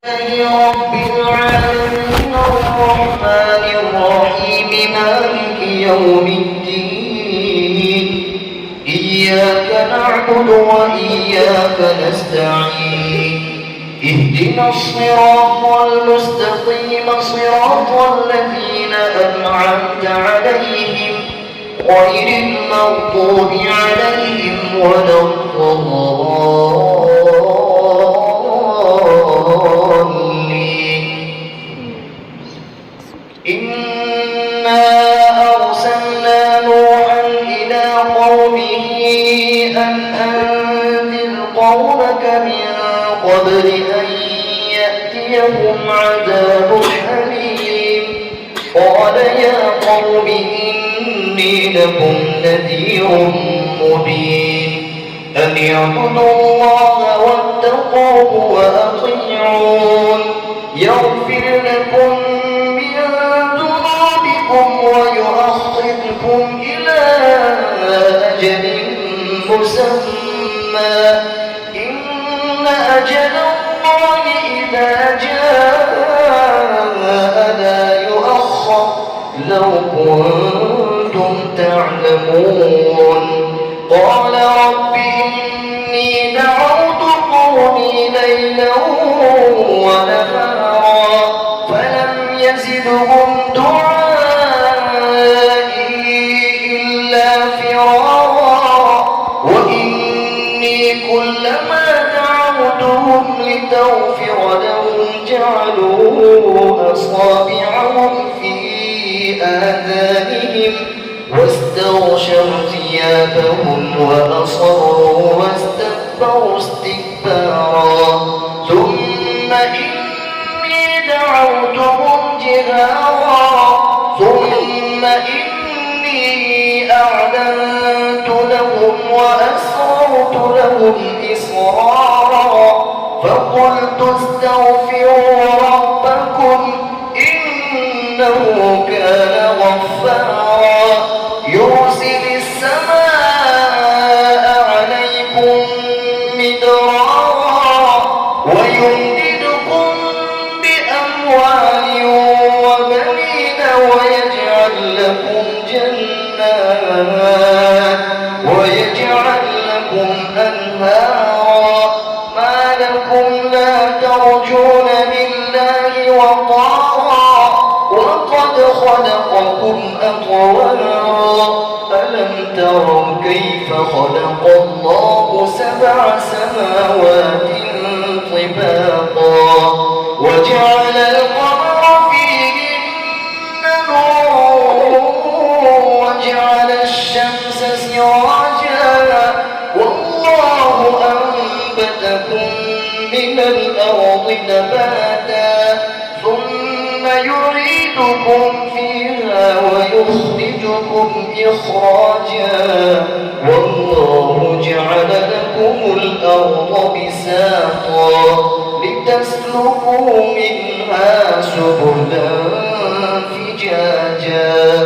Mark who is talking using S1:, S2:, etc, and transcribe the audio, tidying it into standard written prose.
S1: رب العالمين الرحمن الرحيم مالك يوم الدين إياك نعبد وإياك نستعين اهدنا الصراط المستقيم صراط الذين أنعمت عليهم غير المغضوب عليهم ولا الضالين. إنا أرسلنا نوحا إلى قومه أن أنذر قومك من قبل أن يأتيهم عذاب أليم. قال يا قوم إني لكم نذير مبين أن اعبدوا الله واتقوه وأطيعون يغفر لكم من ذنوبكم ويؤخركم إلى أجل مسمى إن أجل الله إذا جاء لا يؤخر لو كنتم تعلمون. قال رب إني دعوت قومي ليلا ونهارا فلم يزدهم دعائي إلا فرارا وإني كلما دعوتهم لتغفر لهم جعلوا أصابعهم في آذانهم واستغشوا ثيابهم وأصروا واستكبروا استكبارا ثم إني دعوتهم جهارا ثم إني أعلنت لهم وأسررت لهم إسرارا فقلت استغفروا ربكم إنه كان غفارا يرسل السماء عليكم مدرارا ويمددكم بأموال وبنين ويجعل لكم جنات ويجعل لكم أنهارا ما لكم لا ترجون لله وقارا وقد خلقكم أطوارا ألم تروا كيف خلق الله سبع سماوات طباقا وجعل القمر فيهن نورا وجعل الشمس سراجا والله أنبتكم من الأرض نباتا ثم يعيدكم فيها ويخرجكم إخراجا والله جعل لكم الأرض بساطا لتسلكوا منها سبلا فجاجا